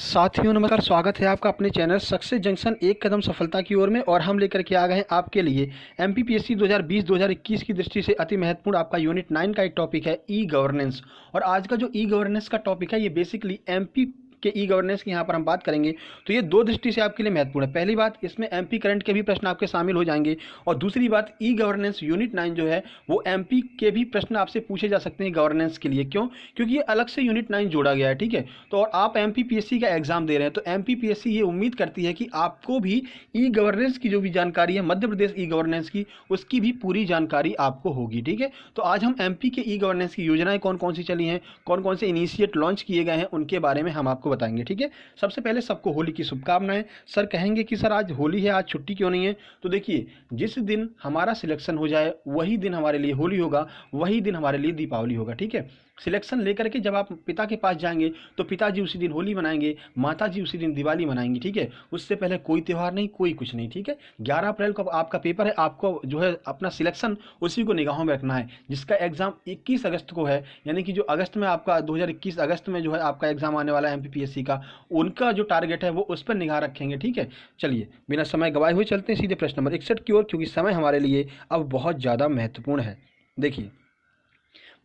साथियों नमस्कार, स्वागत है आपका अपने चैनल सक्सेस जंक्शन एक कदम सफलता की ओर में। और हम लेकर के आ गए हैं आपके लिए एमपीपीएससी 2020-2021 की दृष्टि से अति महत्वपूर्ण आपका यूनिट 9 का एक टॉपिक है ई गवर्नेंस। और आज का जो ई गवर्नेंस का टॉपिक है ये बेसिकली एमपी के ई गवर्नेंस की यहाँ पर हम बात करेंगे। तो ये दो दृष्टि से आपके लिए महत्वपूर्ण है। पहली बात, इसमें एमपी करंट के भी प्रश्न आपके शामिल हो जाएंगे। और दूसरी बात, ई गवर्नेंस यूनिट 9 जो है वो एमपी के भी प्रश्न आपसे पूछे जा सकते हैं गवर्नेंस के लिए। क्यों? क्योंकि ये अलग से यूनिट 9 जोड़ा गया है। ठीक है, तो और आप एमपीपीएससी का एग्जाम दे रहे हैं तो एमपीपीएससी ये उम्मीद करती है कि आपको भी ई गवर्नेंस की जो भी जानकारी है, मध्य प्रदेश ई गवर्नेंस की, उसकी भी पूरी जानकारी आपको होगी। ठीक है, तो आज हम एमपी के ई गवर्नेंस की योजनाएं कौन कौन सी चली हैं, कौन कौन से इनिशिएट लॉन्च किए गए हैं, उनके बारे में हम आपको बताएंगे। ठीक है, सबसे पहले सबको होली की शुभकामनाएं। सर कहेंगे कि सर आज होली है, आज छुट्टी क्यों नहीं है? तो देखिए, जिस दिन हमारा सिलेक्शन हो जाए वही दिन हमारे लिए होली होगा, वही दिन हमारे लिए दीपावली होगा। ठीक है, सिलेक्शन लेकर के जब आप पिता के पास जाएंगे तो पिताजी उसी दिन होली मनाएंगे, माताजी उसी दिन दिवाली मनाएंगी। ठीक है, उससे पहले कोई त्यौहार नहीं, कोई कुछ नहीं। ठीक है, 11 अप्रैल को आपका पेपर है, आपको जो है अपना सिलेक्शन उसी को निगाहों में रखना है, जिसका एग्जाम 21 अगस्त को है। यानी कि जो अगस्त में आपका 2021 अगस्त में जो है आपका एग्जाम आने वाला है एमपीपीएससी का, उनका जो टारगेट है वो उस पर निगाह रखेंगे। ठीक है, चलिए बिना समय गवाए हुए चलते हैं सीधे प्रश्न नंबर 61 की ओर, क्योंकि समय हमारे लिए अब बहुत ज़्यादा महत्वपूर्ण है। देखिए,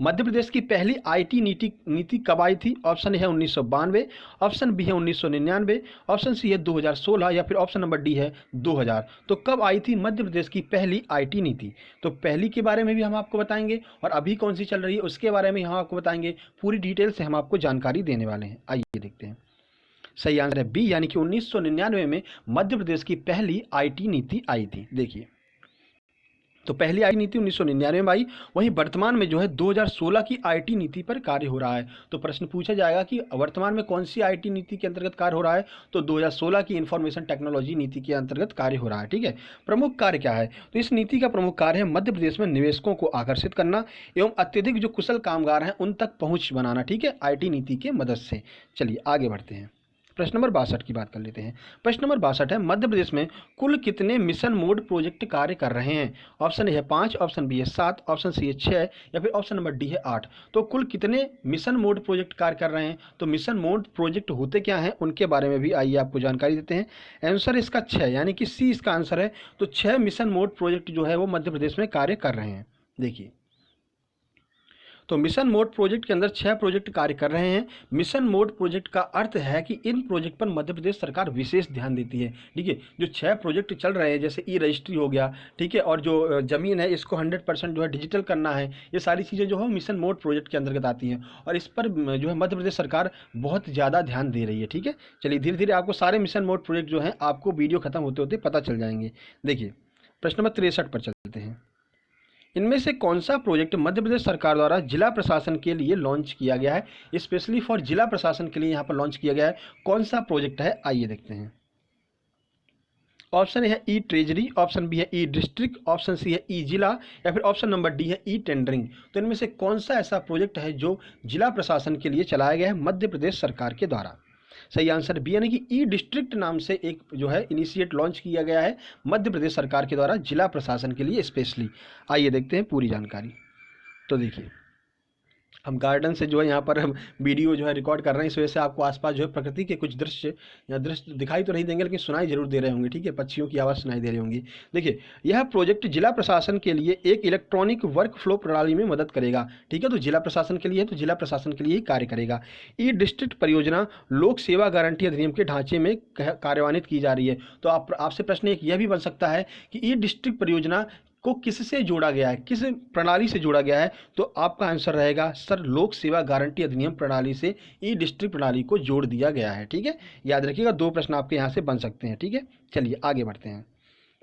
मध्य प्रदेश की पहली आईटी नीति कब आई थी? ऑप्शन ए है 1992, ऑप्शन बी है 1999, ऑप्शन सी है 2016 या फिर ऑप्शन नंबर डी है 2000। तो कब आई थी मध्य प्रदेश की पहली आईटी नीति? तो पहली के बारे में भी हम आपको बताएंगे और अभी कौन सी चल रही है उसके बारे में हम आपको बताएंगे। पूरी डिटेल से हम आपको जानकारी देने वाले हैं। आइए देखते हैं। सही आंसर है बी, यानी कि 1999 में मध्य प्रदेश की पहली आईटी नीति आई थी। देखिए, तो पहली आईटी नीति 1999 में आई, वहीं वर्तमान में जो है 2016 की आईटी नीति पर कार्य हो रहा है। तो प्रश्न पूछा जाएगा कि वर्तमान में कौन सी आईटी नीति के अंतर्गत कार्य हो रहा है? तो 2016 की इंफॉर्मेशन टेक्नोलॉजी नीति के अंतर्गत कार्य हो रहा है। ठीक है, प्रमुख कार्य क्या है? तो इस नीति का प्रमुख कार्य है मध्य प्रदेश में निवेशकों को आकर्षित करना एवं अत्यधिक जो कुशल कामगार हैं उन तक पहुँच बनाना। ठीक है, आईटी नीति के मदद से। चलिए आगे बढ़ते हैं, प्रश्न नंबर 62 की बात कर लेते हैं। प्रश्न नंबर 62 है, मध्य प्रदेश में कुल कितने मिशन मोड प्रोजेक्ट कार्य कर रहे हैं? ऑप्शन ए है 5, ऑप्शन बी है 7, ऑप्शन सी है 6 या फिर ऑप्शन नंबर डी है 8। तो कुल कितने मिशन मोड प्रोजेक्ट कार्य कर रहे हैं? तो मिशन मोड प्रोजेक्ट होते क्या हैं उनके बारे में भी आइए आपको जानकारी देते हैं। आंसर इसका 6, यानी कि सी इसका आंसर है। तो 6 मिशन मोड प्रोजेक्ट जो है वो मध्य प्रदेश में कार्य कर रहे हैं। देखिए, तो मिशन मोड प्रोजेक्ट के अंदर 6 प्रोजेक्ट कार्य कर रहे हैं। मिशन मोड प्रोजेक्ट का अर्थ है कि इन प्रोजेक्ट पर मध्य प्रदेश सरकार विशेष ध्यान देती है। ठीक है, जो 6 प्रोजेक्ट चल रहे हैं, जैसे ई रजिस्ट्री हो गया, ठीक है, और जो ज़मीन है इसको 100% जो है डिजिटल करना है, ये सारी चीज़ें जो है मिशन मोड प्रोजेक्ट के अंतर्गत आती हैं और इस पर जो है मध्य प्रदेश सरकार बहुत ज़्यादा ध्यान दे रही है। ठीक है, चलिए धीरे धीरे आपको सारे मिशन मोड प्रोजेक्ट जो हैं आपको वीडियो खत्म होते होते पता चल जाएंगे। देखिए, प्रश्न नंबर 63 पर चलते हैं। इनमें से कौन सा प्रोजेक्ट मध्य प्रदेश सरकार द्वारा जिला प्रशासन के लिए लॉन्च किया गया है? स्पेशली फॉर जिला प्रशासन के लिए यहाँ पर लॉन्च किया गया है। कौन सा प्रोजेक्ट है आइए देखते हैं। ऑप्शन ए है ई ट्रेजरी, ऑप्शन बी है ई डिस्ट्रिक्ट, ऑप्शन सी है ई जिला या फिर ऑप्शन नंबर डी है ई टेंडरिंग। तो इनमें से कौन सा ऐसा प्रोजेक्ट है जो जिला प्रशासन के लिए चलाया गया है मध्य प्रदेश सरकार के द्वारा? सही आंसर बी, यानी कि ई डिस्ट्रिक्ट नाम से एक जो है इनिशिएट लॉन्च किया गया है मध्य प्रदेश सरकार के द्वारा जिला प्रशासन के लिए स्पेशली। आइए देखते हैं पूरी जानकारी। तो देखिए, हम गार्डन से जो है यहाँ पर हम वीडियो जो है रिकॉर्ड कर रहे हैं, इस वजह से आपको आसपास जो है प्रकृति के कुछ दृश्य या दृश्य दिखाई तो नहीं देंगे, लेकिन सुनाई जरूर दे रहे होंगे। ठीक है, पक्षियों की आवाज़ सुनाई दे रही होंगी। देखिए, यह प्रोजेक्ट जिला प्रशासन के लिए एक इलेक्ट्रॉनिक वर्क फ्लो प्रणाली में मदद करेगा। ठीक है, तो जिला प्रशासन के लिए, तो जिला प्रशासन के लिए ही कार्य करेगा। ई डिस्ट्रिक्ट परियोजना लोक सेवा गारंटी अधिनियम के ढांचे में कार्यान्वित की जा रही है। तो आपसे प्रश्न एक यह भी बन सकता है कि ई डिस्ट्रिक्ट परियोजना को किससे जोड़ा गया है, किस प्रणाली से जोड़ा गया है? तो आपका आंसर रहेगा सर, लोक सेवा गारंटी अधिनियम प्रणाली से ई डिस्ट्रिक्ट प्रणाली को जोड़ दिया गया है। ठीक है, याद रखिएगा, 2 प्रश्न आपके यहाँ से बन सकते हैं। ठीक है, चलिए आगे बढ़ते हैं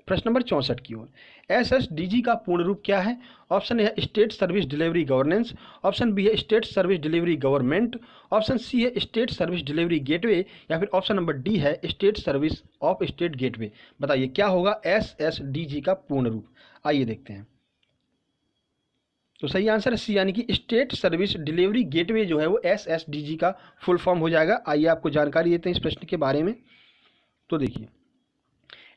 प्रश्न नंबर 64 की ओर। एसएसडीजी का पूर्ण रूप क्या है? ऑप्शन ए है state service delivery governance, option B है state service delivery government, option C है स्टेट सर्विस डिलीवरी गेटवे या फिर ऑप्शन नंबर डी है state service of state gateway. बताइए क्या होगा एसएसडीजी का पूर्ण रूप? आइए देखते हैं। तो सही आंसर है सी, यानी कि स्टेट सर्विस डिलीवरी गेटवे जो है वो एसएसडीजी का फुल फॉर्म हो जाएगा। आइए आपको जानकारी देते हैं इस प्रश्न के बारे में। तो देखिए,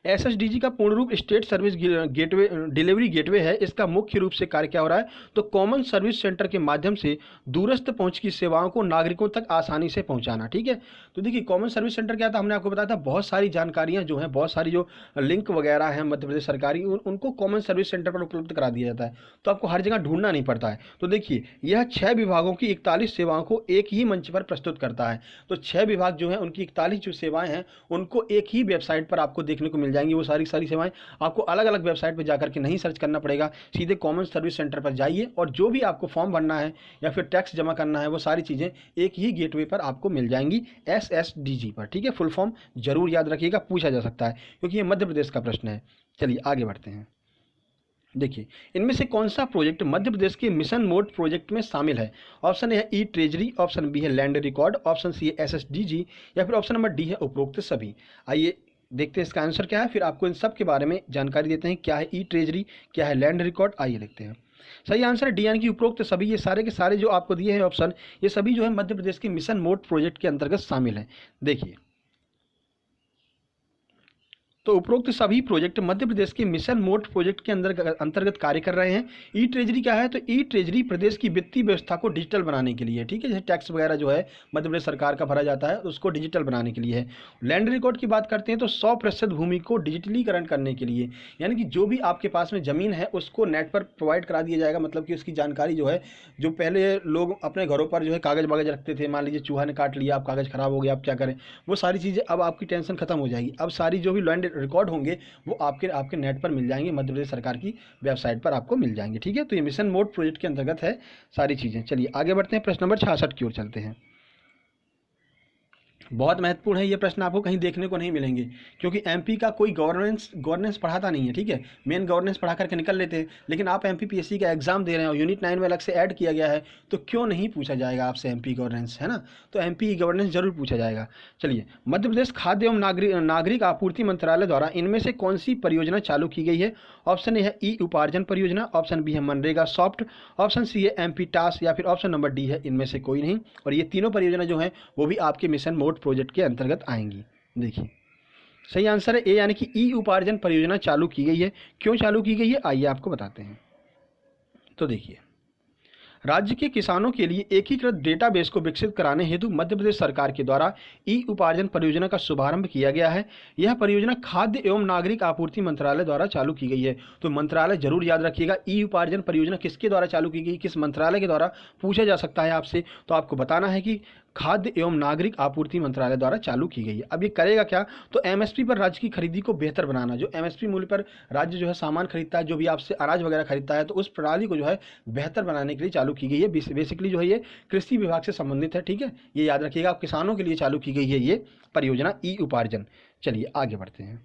एसएसडीजी का पूर्ण रूप state service gateway delivery gateway है। इसका मुख्य रूप से कार्य क्या हो रहा है, तो कॉमन सर्विस सेंटर के माध्यम से दूरस्थ पहुंच की सेवाओं को नागरिकों तक आसानी से पहुंचाना। ठीक है, तो देखिए कॉमन सर्विस सेंटर क्या था, हमने आपको बताया था बहुत सारी जानकारियां जो हैं, बहुत सारी जो लिंक वगैरह हैं मध्य प्रदेश सरकारी, उनको कॉमन सर्विस सेंटर पर उपलब्ध करा दिया जाता है, तो आपको हर जगह ढूंढना नहीं पड़ता है। तो देखिए यह 6 विभागों की 41 सेवाओं को एक ही मंच पर प्रस्तुत करता है। तो 6 विभाग जो हैं उनकी 41 जो सेवाएं हैं उनको एक ही वेबसाइट पर आपको देखने को मिल जाएंगी। वो सारी सेवाएं आपको अलग अलग वेबसाइट पर जाकर के नहीं सर्च करना पड़ेगा, सीधे कॉमन सर्विस सेंटर पर जाइए और जो भी आपको फॉर्म भरना है या फिर टैक्स जमा करना है वो सारी चीज़ें एक ही गेटवे पर आपको मिल जाएंगी, एसएसडीजी पर। ठीक है, फुल फॉर्म जरूर याद रखिएगा, पूछा जा सकता है क्योंकि ये मध्य प्रदेश का प्रश्न है। चलिए आगे बढ़ते हैं। देखिए इनमें से कौन सा प्रोजेक्ट मध्य प्रदेश के मिशन मोड प्रोजेक्ट में शामिल है। ऑप्शन ए है ई ट्रेजरी, ऑप्शन बी है लैंड रिकॉर्ड, ऑप्शन सी है एसएसडीजी या फिर ऑप्शन नंबर डी है उपरोक्त सभी। आइए देखते हैं इसका आंसर क्या है, फिर आपको इन सब के बारे में जानकारी देते हैं। क्या है ई ट्रेजरी, क्या है लैंड रिकॉर्ड, आइए देखते हैं। सही आंसर है डी यानी कि उपरोक्त सभी। ये सारे के सारे जो आपको दिए हैं ऑप्शन, ये सभी जो है मध्य प्रदेश के मिशन मोड प्रोजेक्ट के अंतर्गत शामिल हैं। देखिए तो उपरोक्त सभी प्रोजेक्ट मध्य प्रदेश के मिशन मोड प्रोजेक्ट के अंतर्गत कार्य कर रहे हैं। ई ट्रेजरी क्या है, तो ई ट्रेजरी प्रदेश की वित्तीय व्यवस्था को डिजिटल बनाने के लिए, ठीक है, जैसे टैक्स वगैरह जो है मध्य प्रदेश सरकार का भरा जाता है उसको डिजिटल बनाने के लिए है। लैंड रिकॉर्ड की बात करते हैं तो 100% भूमि को डिजिटलीकरण करने के लिए, यानी कि जो भी आपके पास में ज़मीन है उसको नेट पर प्रोवाइड करा दिया जाएगा, मतलब कि उसकी जानकारी जो है, जो पहले लोग अपने घरों पर जो है कागज़ वागज रखते थे, मान लीजिए चूहा ने काट लिया, आप कागज़ खराब हो गया, आप क्या करें, वो सारी चीज़ें अब आपकी टेंशन खत्म हो जाएगी। अब सारी जो भी लैंड रिकॉर्ड होंगे वो आपके नेट पर मिल जाएंगे, मध्य प्रदेश सरकार की वेबसाइट पर आपको मिल जाएंगे। ठीक है, तो ये मिशन मोड प्रोजेक्ट के अंतर्गत है सारी चीज़ें। चलिए आगे बढ़ते हैं, प्रश्न नंबर 66 की ओर चलते हैं। बहुत महत्वपूर्ण है ये प्रश्न, आपको कहीं देखने को नहीं मिलेंगे क्योंकि एमपी का कोई गवर्नेंस पढ़ाता नहीं है। ठीक है, मेन गवर्नेंस पढ़ा करके निकल लेते हैं, लेकिन आप एमपीपीएससी का एग्जाम दे रहे हो, यूनिट 9 में अलग से ऐड किया गया है, तो क्यों नहीं पूछा जाएगा आपसे एमपी गवर्नेंस, है ना, तो एमपी गवर्नेंस जरूर पूछा जाएगा। चलिए, मध्य प्रदेश खाद्य एवं नागरिक आपूर्ति मंत्रालय द्वारा इनमें से कौन सी परियोजना चालू की गई है। ऑप्शन ए है ई उपार्जन परियोजना, ऑप्शन बी है मनरेगा सॉफ्ट, ऑप्शन सी है एमपी टास्क या फिर ऑप्शन नंबर डी है इनमें से कोई नहीं। और ये तीनों परियोजना जो हैं वो भी आपके मिशन मोड प्रोजेक्ट के अंतर्गत आएंगी। देखिए सही आंसर है ए यानी कि ई उपार्जन परियोजना चालू की गई है। क्यों चालू की गई है आइए आपको बताते हैं। तो देखिए, राज्य के किसानों के लिए एकीकृत डेटाबेस को विकसित कराने हेतु मध्य प्रदेश सरकार के द्वारा ई उपार्जन परियोजना का शुभारंभ किया गया है। यह परियोजना खाद्य एवं नागरिक आपूर्ति मंत्रालय द्वारा चालू की गई है। तो मंत्रालय जरूर याद रखिएगा, ई उपार्जन परियोजना किसके द्वारा चालू की गई, किस मंत्रालय के द्वारा पूछा जा सकता है आपसे, तो आपको बताना है कि खाद्य एवं नागरिक आपूर्ति मंत्रालय द्वारा चालू की गई है। अब ये करेगा क्या, तो एमएसपी पर राज्य की खरीदी को बेहतर बनाना। जो एमएसपी मूल्य पर राज्य जो है सामान खरीदता है, जो भी आपसे अनाज वगैरह खरीदता है, तो उस प्रणाली को जो है बेहतर बनाने के लिए चालू की गई है। बेसिकली जो है ये कृषि विभाग से संबंधित है। ठीक है, ये याद रखिएगा, आप किसानों के लिए चालू की गई है ये परियोजना ई उपार्जन। चलिए आगे बढ़ते हैं,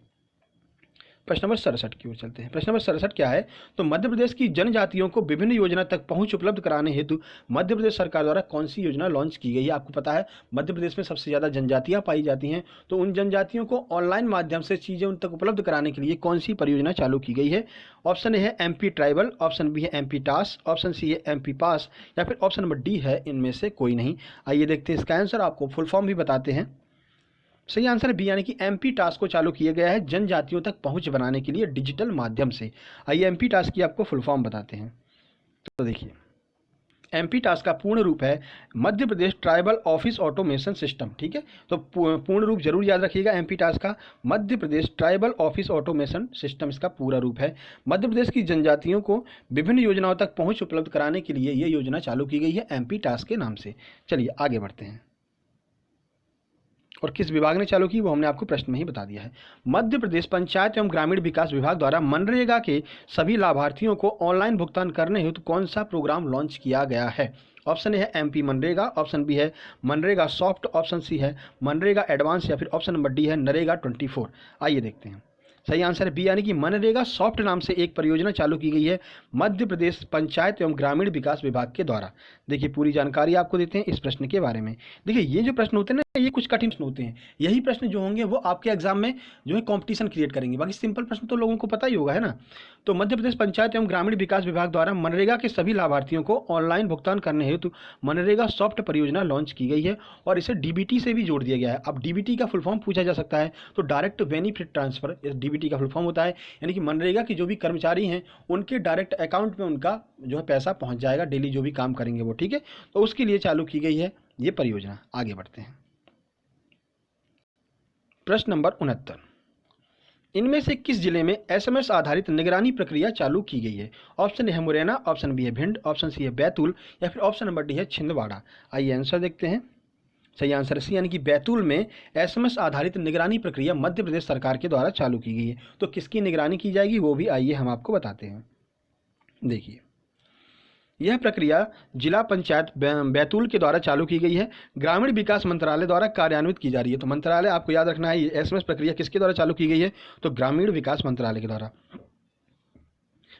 प्रश्न नंबर 67 की ओर चलते हैं। प्रश्न नंबर 67 क्या है, तो मध्य प्रदेश की जनजातियों को विभिन्न योजना तक पहुंच उपलब्ध कराने हेतु मध्य प्रदेश सरकार द्वारा कौन सी योजना लॉन्च की गई है। आपको पता है मध्य प्रदेश में सबसे ज़्यादा जनजातियां पाई जाती हैं, तो उन जनजातियों को ऑनलाइन माध्यम से चीज़ें उन तक उपलब्ध कराने के लिए कौन सी परियोजना चालू की गई है। ऑप्शन ए है एमपी ट्राइबल, ऑप्शन बी है एमपी टास्क, ऑप्शन सी है एमपी पास या फिर ऑप्शन नंबर डी है इनमें से कोई नहीं। आइए देखते हैं इसका आंसर, आपको फुल फॉर्म भी बताते हैं। सही आंसर बी यानी कि एमपी टास्क को चालू किया गया है जनजातियों तक पहुंच बनाने के लिए डिजिटल माध्यम से। आइए एमपी टास्क की आपको फुल फॉर्म बताते हैं। तो देखिए, एमपी टास्क का पूर्ण रूप है Madhya Pradesh tribal office automation system. ठीक है, तो पूर्ण रूप जरूर याद रखिएगा, एमपी टास्क का Madhya Pradesh tribal office automation system इसका पूरा रूप है। मध्य प्रदेश की जनजातियों को विभिन्न योजनाओं तक पहुंच उपलब्ध कराने के लिए ये योजना चालू की गई है एमपी टास्क के नाम से। चलिए आगे बढ़ते हैं, और किस विभाग ने चालू की वो हमने आपको प्रश्न में ही बता दिया है। मध्य प्रदेश पंचायत एवं ग्रामीण विकास विभाग द्वारा मनरेगा के सभी लाभार्थियों को ऑनलाइन भुगतान करने हेतु कौन सा प्रोग्राम लॉन्च किया गया है। ऑप्शन ए है एमपी मनरेगा, ऑप्शन बी है मनरेगा सॉफ्ट, ऑप्शन सी है मनरेगा एडवांस या फिर ऑप्शन नंबर डी है नरेगा 24। आइए देखते हैं, सही आंसर है बी यानी कि मनरेगा सॉफ्ट नाम से एक परियोजना चालू की गई है मध्य प्रदेश पंचायत एवं ग्रामीण विकास विभाग के द्वारा। देखिए पूरी जानकारी आपको देते हैं इस प्रश्न के बारे में। देखिए ये जो प्रश्न होते हैं ना, ये कुछ कठिन प्रश्न होते हैं, यही प्रश्न जो होंगे वो आपके एग्जाम में जो है कंपटीशन क्रिएट करेंगे। बाकी सिंपल प्रश्न तो लोगों को पता ही होगा, है ना। तो मध्य प्रदेश पंचायत एवं ग्रामीण विकास विभाग द्वारा मनरेगा के सभी लाभार्थियों को ऑनलाइन भुगतान करने हेतु मनरेगा सॉफ्ट परियोजना लॉन्च की गई है और इसे डीबीटी से भी जोड़ दिया गया है। अब डीबीटी का फुल फॉर्म पूछा जा सकता है, तो डायरेक्ट बेनिफिट ट्रांसफर इस डीबीटी का फुल फॉर्म होता है, यानी कि मनरेगा के जो भी कर्मचारी हैं उनके डायरेक्ट अकाउंट में उनका जो है पैसा पहुंच जाएगा, डेली जो भी काम करेंगे वो, ठीक है। तो उसके लिए चालू की गई है ये परियोजना। आगे बढ़ते हैं। प्रश्न नंबर 69, इनमें से किस जिले में एसएमएस आधारित निगरानी प्रक्रिया चालू की गई है? ऑप्शन ए है मुरैना, ऑप्शन बी है भिंड, ऑप्शन सी है बैतूल या फिर ऑप्शन नंबर डी है छिंदवाड़ा। आइए आंसर देखते हैं। सही आंसर सी, यानी कि बैतूल में एसएमएस आधारित निगरानी प्रक्रिया मध्य प्रदेश सरकार के द्वारा चालू की गई है। तो किसकी निगरानी की जाएगी वो भी आइए हम आपको बताते हैं। देखिए, यह प्रक्रिया जिला पंचायत बैतूल के द्वारा चालू की गई है, ग्रामीण विकास मंत्रालय द्वारा कार्यान्वित की जा रही है। तो मंत्रालय आपको याद रखना है, ये एसएमएस प्रक्रिया किसके द्वारा चालू की गई है? तो ग्रामीण विकास मंत्रालय के द्वारा।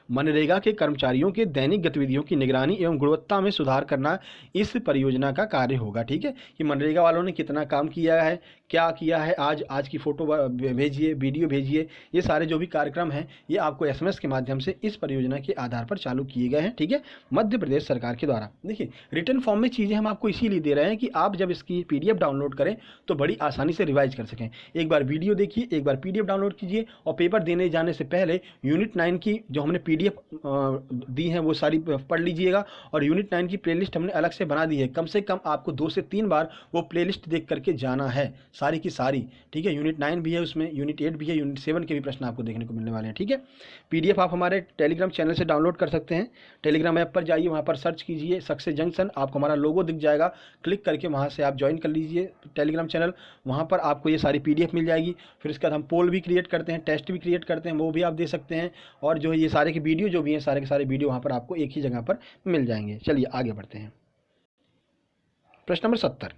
मनरेगा के कर्मचारियों के दैनिक गतिविधियों की निगरानी एवं गुणवत्ता में सुधार करना इस परियोजना का कार्य होगा, ठीक है। कि मनरेगा वालों ने कितना काम किया है, क्या किया है, आज की फ़ोटो भेजिए, वीडियो भेजिए, ये सारे जो भी कार्यक्रम हैं ये आपको एसएमएस के माध्यम से इस परियोजना के आधार पर चालू किए गए हैं, ठीक है, मध्य प्रदेश सरकार के द्वारा। देखिए, रिटर्न फॉर्म में चीज़ें हम आपको इसीलिए दे रहे हैं कि आप जब इसकी पीडीएफ डाउनलोड करें तो बड़ी आसानी से रिवाइज कर सकें। एक बार वीडियो देखिए, एक बार पीडीएफ डाउनलोड कीजिए और पेपर देने जाने से पहले यूनिट 9 की जो हमने पीडीएफ दी हैं वो सारी पढ़ लीजिएगा। और यूनिट 9 की प्लेलिस्ट हमने अलग से बना दी है, कम से कम आपको 2 से 3 बार वो प्लेलिस्ट देख करके जाना है, सारी की सारी, ठीक है। यूनिट 9 भी है उसमें, यूनिट 8 भी है, यूनिट 7 के भी प्रश्न आपको देखने को मिलने वाले हैं, ठीक है। पीडीएफ आप हमारे टेलीग्राम चैनल से डाउनलोड कर सकते हैं। टेलीग्राम ऐप पर जाइए, वहाँ पर सर्च कीजिए सक्सेस जंक्शन, आपको हमारा लोगो दिख जाएगा, क्लिक करके वहाँ से आप ज्वाइन कर लीजिए टेलीग्राम चैनल। वहाँ पर आपको ये सारी पीडीएफ मिल जाएगी। फिर इसके बाद हम पोल भी क्रिएट करते हैं, टेस्ट भी क्रिएट करते हैं, वो भी आप दे सकते हैं। और जो है ये सारे के वीडियो जो भी हैं, सारे के सारे वीडियो वहाँ पर आपको एक ही जगह पर मिल जाएंगे। चलिए आगे बढ़ते हैं। प्रश्न नंबर 70,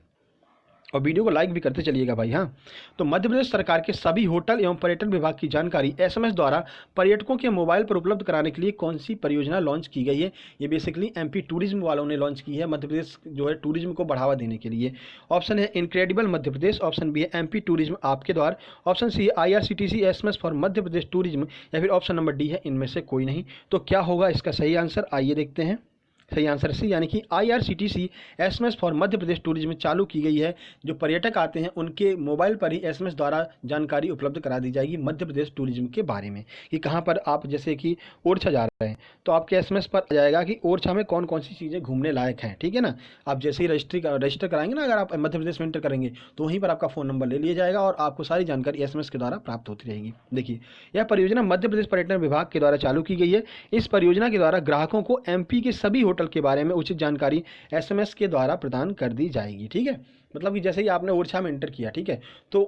और वीडियो को लाइक भी करते चलिएगा भाई। हाँ, तो मध्य प्रदेश सरकार के सभी होटल एवं पर्यटन विभाग की जानकारी एसएमएस द्वारा पर्यटकों के मोबाइल पर उपलब्ध कराने के लिए कौन सी परियोजना लॉन्च की गई है? ये बेसिकली एमपी टूरिज्म वालों ने लॉन्च की है, मध्य प्रदेश जो है टूरिज्म को बढ़ावा देने के लिए। ऑप्शन है incredible Madhya Pradesh, option B है एमपी टूरिज्म आपके द्वार, ऑप्शन सी है IRCTC SMS for Madhya Pradesh tourism या फिर ऑप्शन नंबर डी है इनमें से कोई नहीं। तो क्या होगा इसका सही आंसर? आइए देखते हैं। सही आंसर सी, यानी कि IRCTC SMS for Madhya Pradesh tourism चालू की गई है। जो पर्यटक आते हैं उनके मोबाइल पर ही एसएमएस द्वारा जानकारी उपलब्ध करा दी जाएगी मध्य प्रदेश टूरिज्म के बारे में, कि कहाँ पर आप जैसे कि ओरछा जा रहे हैं तो आपके एसएमएस पर आ जाएगा कि ओरछा में कौन कौन सी चीज़ें घूमने लायक हैं, ठीक है ना। आप जैसे ही रजिस्टर कराएंगे ना, अगर आप मध्य प्रदेश में इंटर करेंगे तो वहीं पर आपका फ़ोन नंबर ले लिया जाएगा और आपको सारी जानकारी एसएमएस के द्वारा प्राप्त होती रहेगी। देखिए, यह परियोजना मध्य प्रदेश पर्यटन विभाग के द्वारा चालू की गई है। इस परियोजना के द्वारा ग्राहकों को एमपी के सभी होटल के बारे में उचित जानकारी एसएमएस के द्वारा प्रदान कर दी जाएगी, ठीक है। मतलब कि जैसे ही आपने ओरछा में एंटर किया, ठीक है, तो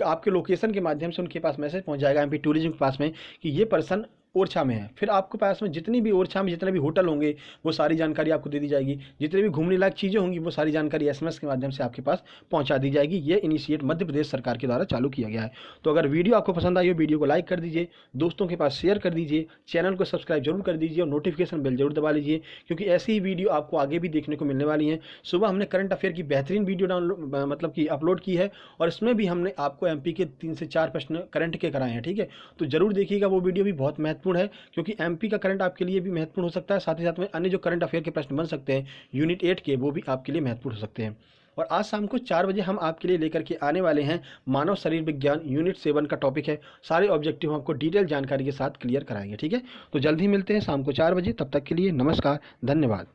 आपके लोकेशन के माध्यम से उनके पास मैसेज पहुंच जाएगा एमपी टूरिज्म के पास में कि ये पर्सन ओरछा में है। फिर आपके पास में जितनी भी ओरछा में जितने भी होटल होंगे वो सारी जानकारी आपको दे दी जाएगी, जितनी भी घूमने लायक चीज़ें होंगी वो सारी जानकारी एसएमएस के माध्यम से आपके पास पहुंचा दी जाएगी। ये इनिशिएट मध्य प्रदेश सरकार के द्वारा चालू किया गया है। तो अगर वीडियो आपको पसंद आई हो, वीडियो को लाइक कर दीजिए, दोस्तों के पास शेयर कर दीजिए, चैनल को सब्सक्राइब जरूर कर दीजिए और नोटिफिकेशन बेल जरूर दबा लीजिए, क्योंकि ऐसी ही वीडियो आपको आगे भी देखने को मिलने वाली हैं। सुबह हमने करंट अफेयर की बेहतरीन वीडियो मतलब कि अपलोड की है और इसमें भी हमने आपको एमपी के 3 से 4 प्रश्न करंट के कराए हैं, ठीक है। तो जरूर देखिएगा, वो वीडियो भी बहुत महत्वपूर्ण है, क्योंकि एमपी का करंट आपके लिए भी महत्वपूर्ण हो सकता है, साथ ही साथ में अन्य जो करंट अफेयर के प्रश्न बन सकते हैं यूनिट 8 के, वो भी आपके लिए महत्वपूर्ण हो सकते हैं। और आज शाम को 4 बजे हम आपके लिए लेकर के आने वाले हैं मानव शरीर विज्ञान यूनिट 7 का टॉपिक है। सारे ऑब्जेक्टिव आपको डिटेल जानकारी के साथ क्लियर कराएंगे, ठीक है। तो जल्द ही मिलते हैं शाम को 4 बजे, तब तक के लिए नमस्कार, धन्यवाद।